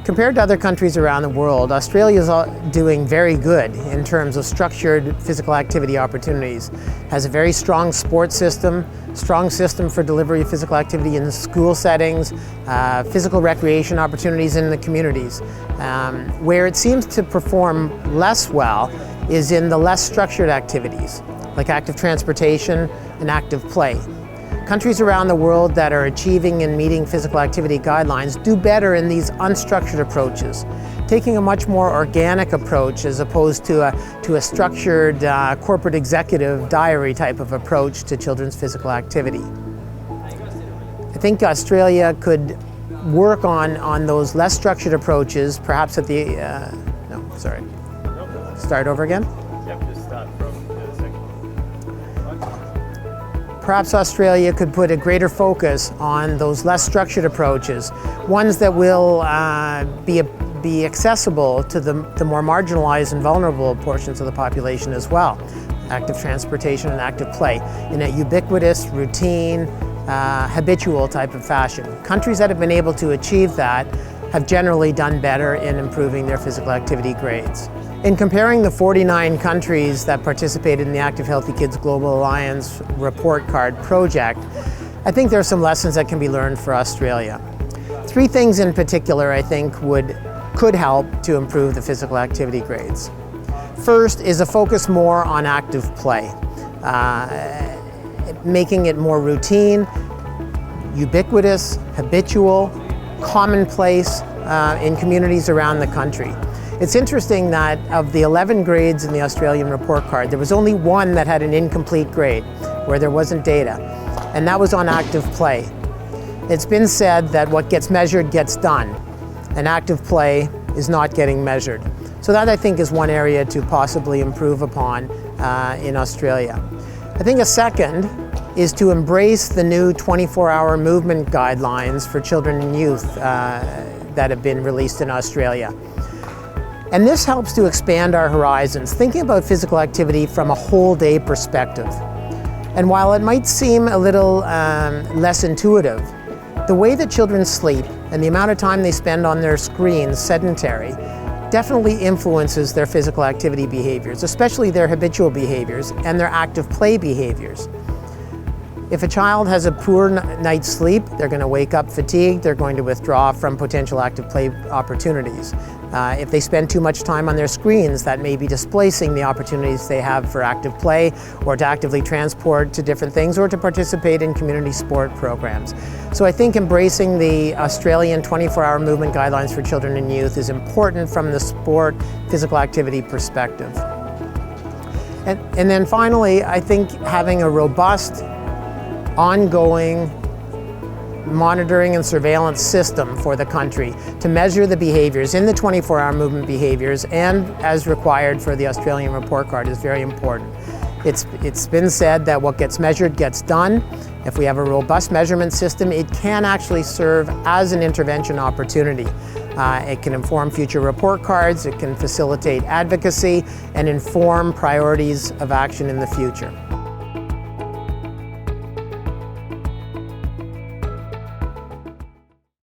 Compared to other countries around the world, Australia is doing very good in terms of structured physical activity opportunities. Has a very strong sports system, strong system for delivery of physical activity in school settings, physical recreation opportunities in the communities. Where it seems to perform less well is in the less structured activities, like active transportation and active play. Countries around the world that are achieving and meeting physical activity guidelines do better in these unstructured approaches, taking a much more organic approach as opposed to a structured corporate executive diary type of approach to children's physical activity. I think Australia could work on those less structured approaches, perhaps at the, Start over again? Yep, just start from the second one. Perhaps Australia could put a greater focus on those less structured approaches, ones that will be accessible to the more marginalized and vulnerable portions of the population as well. Active transportation and active play in a ubiquitous, routine, habitual type of fashion. Countries that have been able to achieve that have generally done better in improving their physical activity grades. In comparing the 49 countries that participated in the Active Healthy Kids Global Alliance report card project, I think there are some lessons that can be learned for Australia. Three things in particular I think could help to improve the physical activity grades. First is a focus more on active play, making it more routine, ubiquitous, habitual, commonplace in communities around the country. It's interesting that of the 11 grades in the Australian report card, there was only one that had an incomplete grade, where there wasn't data, and that was on active play. It's been said that what gets measured gets done, and active play is not getting measured. So that, I think, is one area to possibly improve upon in Australia. I think a second is to embrace the new 24-hour movement guidelines for children and youth that have been released in Australia. And this helps to expand our horizons, thinking about physical activity from a whole day perspective. And while it might seem a little less intuitive, the way that children sleep and the amount of time they spend on their screens, sedentary, definitely influences their physical activity behaviors, especially their habitual behaviors and their active play behaviors. If a child has a poor night's sleep, they're going to wake up fatigued, they're going to withdraw from potential active play opportunities. If they spend too much time on their screens, that may be displacing the opportunities they have for active play or to actively transport to different things or to participate in community sport programs. So I think embracing the Australian 24-hour movement guidelines for children and youth is important from the sport physical activity perspective. And then finally, I think having a robust, ongoing monitoring and surveillance system for the country to measure the behaviors in the 24-hour movement behaviors and as required for the Australian report card is very important. It's been said that what gets measured gets done. If we have a robust measurement system, it can actually serve as an intervention opportunity. It can inform future report cards, it can facilitate advocacy and inform priorities of action in the future.